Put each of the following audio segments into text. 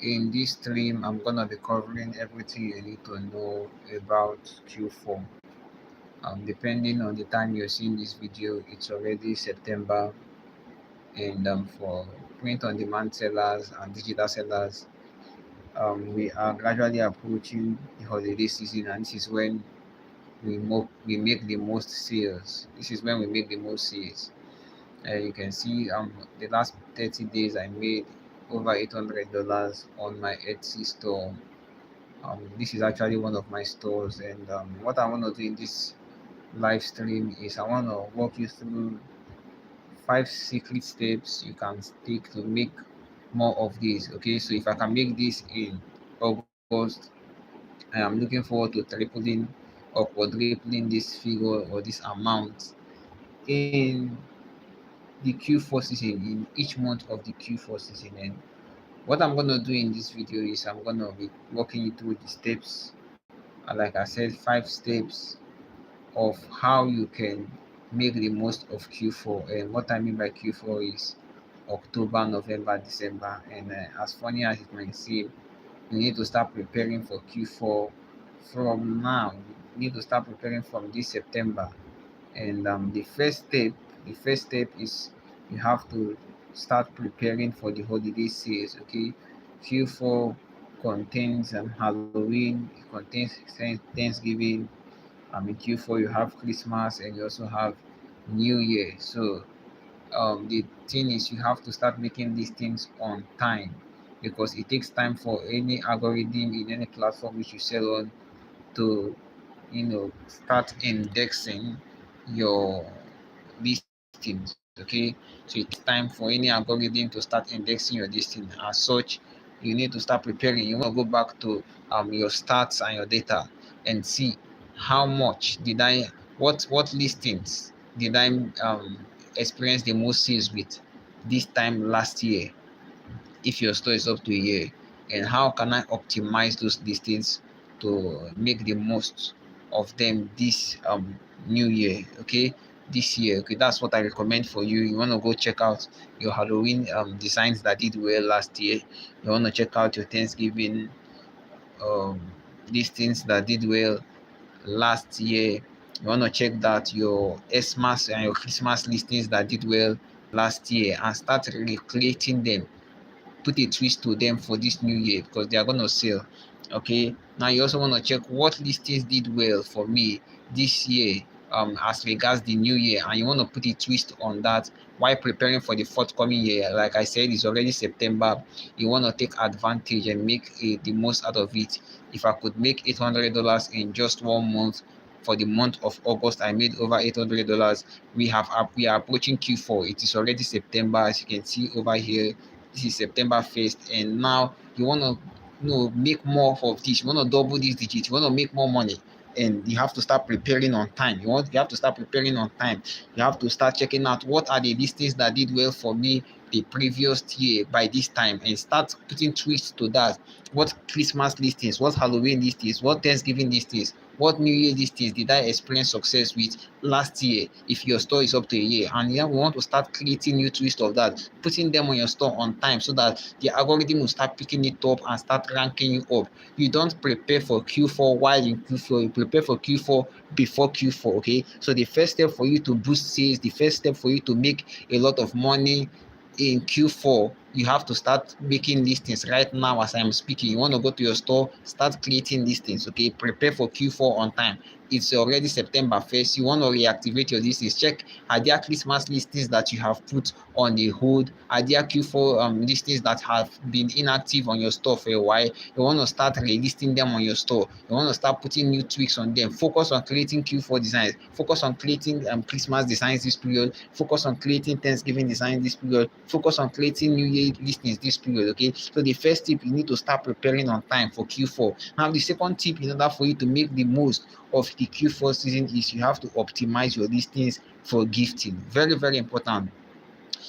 In this stream, I'm gonna be covering everything you need to know about Q4. Depending on the time you're seeing this video, it's already September, and for print on demand sellers and digital sellers, we are gradually approaching the holiday season, and this is when we make the most sales. This is when we make the most sales. You can see the last 30 days I made over $800 on my Etsy store. This is actually one of my stores, and what I want to do in this live stream is I want to walk you through 5 secret steps you can take to make more of this. Okay, so if I can make this in August, I am looking forward to tripling or quadrupling this figure or this amount in the Q4 season, in each month of the Q4 season. And what I'm going to do in this video is I'm going to be walking you through the steps. Like I said, 5 steps of how you can make the most of Q4. And what I mean by Q4 is October, November, December. And as funny as it might seem, you need to start preparing for Q4 from now. You need to start preparing from this September. And the first step is you have to start preparing for the holiday sales. Okay, Q4 contains Halloween, it contains Thanksgiving. In Q4 you have Christmas and you also have New Year. So the thing is you have to start making these things on time, because it takes time for any algorithm in any platform which you sell on to start indexing your listings. Okay, so it takes time for any algorithm to start indexing your listing. As such, you need to start preparing. You want to go back to your stats and your data and see how much did I what listings did I experience the most sales with this time last year, if your store is up to a year, and how can I optimize those listings to make the most of them this new year. Okay, this year. Okay, that's what I recommend for you. You want to go check out your Halloween designs that did well last year. You want to check out your Thanksgiving um listings that did well last year. You want to check that your Xmas and your Christmas listings that did well last year, and start recreating them, put a twist to them for this new year, because they are going to sell. Okay, now you also want to check what listings did well for me this year, as regards the new year, and you want to put a twist on that while preparing for the forthcoming year. Like I said, it's already September. You want to take advantage and make the most out of it. If I could make $800 in just 1 month, for the month of August I made over $800. We are approaching Q4. It is already September, as you can see over here. This is September 1st, and now you want to make more of this. You want to double these digits. You want to make more money, and you have to start preparing on time. You have to start preparing on time. You have to start checking out what are the listings that did well for me the previous year by this time, and start putting twists to that. What Christmas listings, what Halloween listings, what Thanksgiving listings, what New Year listings did I experience success with last year, if your store is up to a year. And yeah, we want to start creating new twists of that, putting them on your store on time, so that the algorithm will start picking it up and start ranking you up. You don't prepare for Q4 while in Q4, you prepare for Q4 before Q4. Okay, so the first step for you to boost sales, the first step for you to make a lot of money in Q4, you have to start making listings right now as I'm speaking. You want to go to your store, start creating listings. Okay, prepare for Q4 on time. It's already September 1st. You want to reactivate your listings. Check, are there Christmas listings that you have put on the hold? Are there Q4 listings that have been inactive on your store for a while? You want to start relisting them on your store. You want to start putting new tweaks on them. Focus on creating Q4 designs. Focus on creating Christmas designs this period. Focus on creating Thanksgiving designs this period. Focus on creating New Year listings this period. Okay, so the first tip, you need to start preparing on time for Q4. Now the second tip, in order for you to make the most of the Q4 season, is you have to optimize your listings for gifting. Very, very important.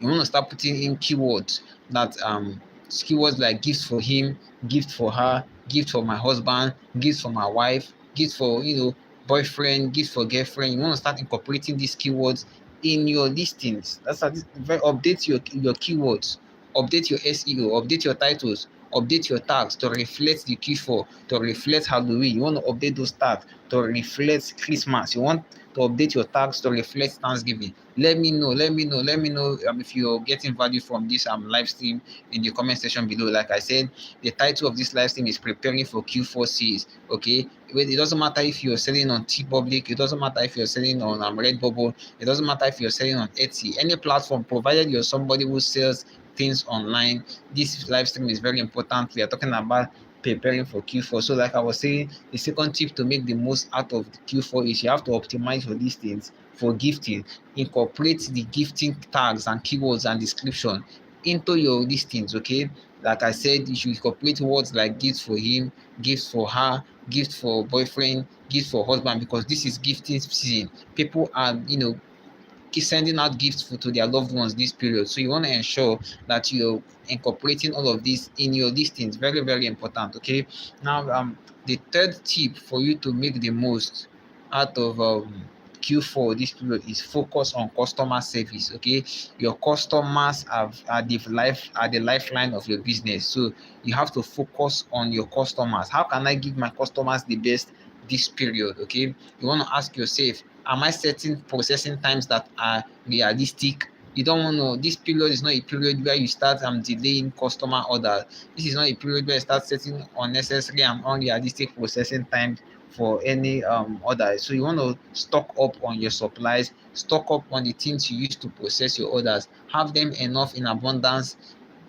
You want to start putting in keywords that keywords like gifts for him, gift for her, gift for my husband, gift for my wife, gift for boyfriend, gift for girlfriend. You want to start incorporating these keywords in your listings. Update your keywords, update your SEO, update your titles, update your tags to reflect the Q4, to reflect Halloween. You want to update those tags to reflect Christmas. You want to update your tags to reflect Thanksgiving. Let me know if you're getting value from this live stream in the comment section below. Like I said, the title of this live stream is preparing for Q4 sales. Okay, it doesn't matter if you're selling on TeePublic, it doesn't matter if you're selling on Redbubble, it doesn't matter if you're selling on Etsy, any platform, provided you're somebody who sells things online. This live stream is very important. We are talking about preparing for Q4. So like I was saying, the second tip to make the most out of the Q4 is you have to optimize your listings for gifting. Incorporate the gifting tags and keywords and description into your listings. Okay, like I said, you should incorporate words like gifts for him, gifts for her, gift for boyfriend, gift for husband, because this is gifting season. People are keep sending out gifts to their loved ones this period. So you want to ensure that you're incorporating all of this in your listings. Very, very important. Okay. Now, the third tip for you to make the most out of Q4 this period is focus on customer service. Okay, your customers are the lifeline of your business. So you have to focus on your customers. How can I give my customers the best this period? Okay, you want to ask yourself, am I setting processing times that are realistic? You don't want to. This period is not a period where you start delaying customer orders. This is not a period where you start setting unnecessary and unrealistic processing times for any order. So you want to stock up on your supplies, stock up on the things you use to process your orders, have them enough in abundance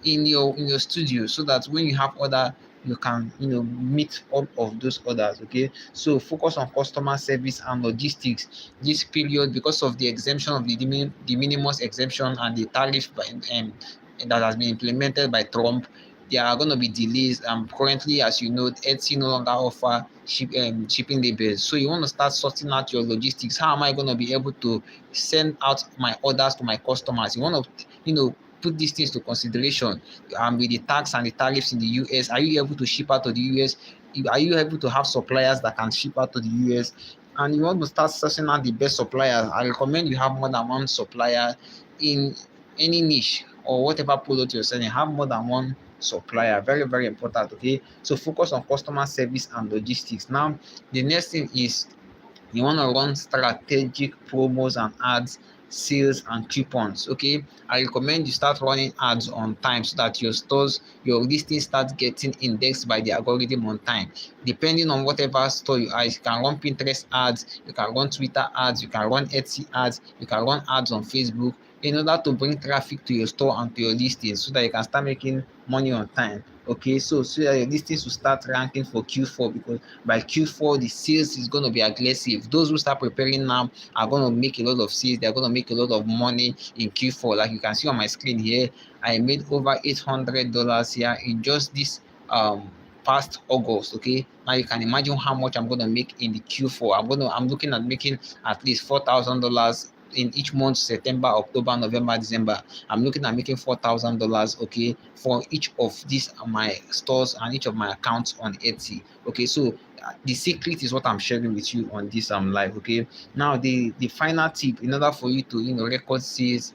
in your studio, so that when you have order, you can meet all of those orders. Okay, so focus on customer service and logistics this period, because of the exemption of the de minimis exemption and the tariff that has been implemented by Trump. There are going to be delays. Currently, as you know, Etsy no longer offer shipping labels. So you want to start sorting out your logistics. How am I going to be able to send out my orders to my customers? You want to, put these things to consideration. With the tax and the tariffs in the US, are you able to ship out to the US? Are you able to have suppliers that can ship out to the US? And you want to start searching out the best suppliers. I recommend you have more than one supplier in any niche or whatever product you're selling. Have more than one supplier. Very, very important. Okay, so focus on customer service and logistics. Now, the next thing is you want to run strategic promos and ads, sales and coupons. Okay, I recommend you start running ads on time, so that your listings start getting indexed by the algorithm on time. Depending on whatever store you are, you can run Pinterest ads, you can run Twitter ads, you can run Etsy ads, you can run ads on Facebook, in order to bring traffic to your store and to your listings, so that you can start making money on time. Okay, so that your listings will start ranking for Q4, because by Q4 the sales is going to be aggressive. Those who start preparing now are going to make a lot of sales. They're going to make a lot of money in Q4. Like you can see on my screen here, I made over $800 here in just this past August. Okay, now you can imagine how much I'm going to make in the Q4. I'm looking at making at least $4,000 in each month: September, October, November, December. I'm looking at making $4,000, okay, for each of these my stores and each of my accounts on Etsy. Okay, so the secret is what I'm sharing with you on this live. Okay, now the final tip in order for you to record sales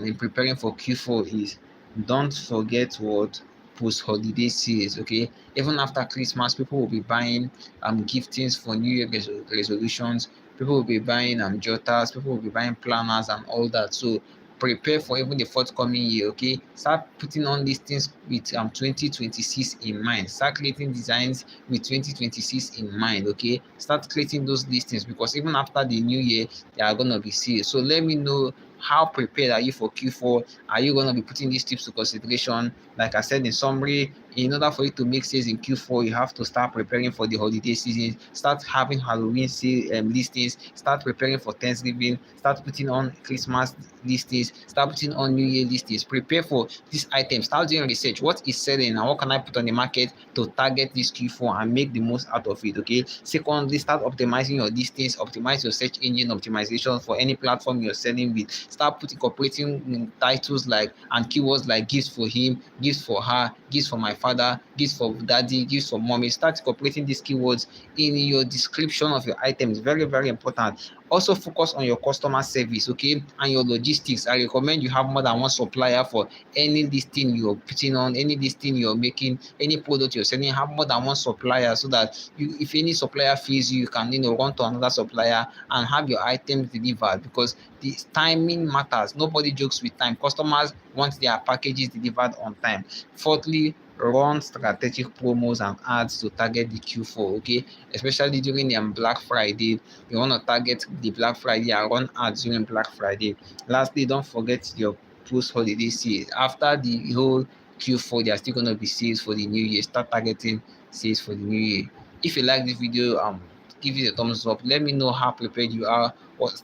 in preparing for Q4 is, don't forget what post-holiday sales. Okay, even after Christmas, people will be buying giftings for New Year resolutions. People will be buying jotters, people will be buying planners and all that. So prepare for even the forthcoming year. Okay, start putting on these things with 2026 in mind. Start creating designs with 2026 in mind. Okay, start creating those listings, because even after the new year there are going to be sales. So let me know, how prepared are you for Q4? Are you going to be putting these tips to consideration? Like I said in summary, in order for you to make sales in Q4, you have to start preparing for the holiday season. Start having Halloween sale listings. Start preparing for Thanksgiving. Start putting on Christmas listings. Start putting on New Year listings. Prepare for these items. Start doing research. What is selling and what can I put on the market to target this Q4 and make the most out of it? Okay. Secondly, start optimizing your listings. Optimize your search engine optimization for any platform you're selling with. Start incorporating titles like and keywords like gifts for him, gifts for her, gifts for my father, gifts for daddy, gifts for mommy. Start incorporating these keywords in your description of your items. Very, very important. Also focus on your customer service, okay, and your logistics. I recommend you have more than one supplier for any listing you're putting on, any listing you're making, any product you're selling. Have more than one supplier so that you, if any supplier fails you, you can run to another supplier and have your items delivered, because the timing matters. Nobody jokes with time. Customers want their packages delivered on time. Fourthly, run strategic promos and ads to target the Q4, okay, especially during the Black Friday. You want to target the Black Friday and run ads during Black Friday. Lastly, don't forget your post-holiday sales. After the whole Q4, there are still going to be sales for the new year. Start targeting sales for the new year. If you like this video, give it a thumbs up. Let me know how prepared you are.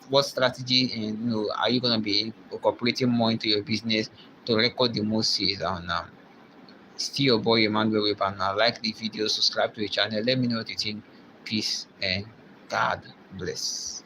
What strategy and are you going to be incorporating more into your business to record the most sales? And still your boy Emmanuel Weber. Now like the video, subscribe to the channel. Let me know what you think. Peace and God bless.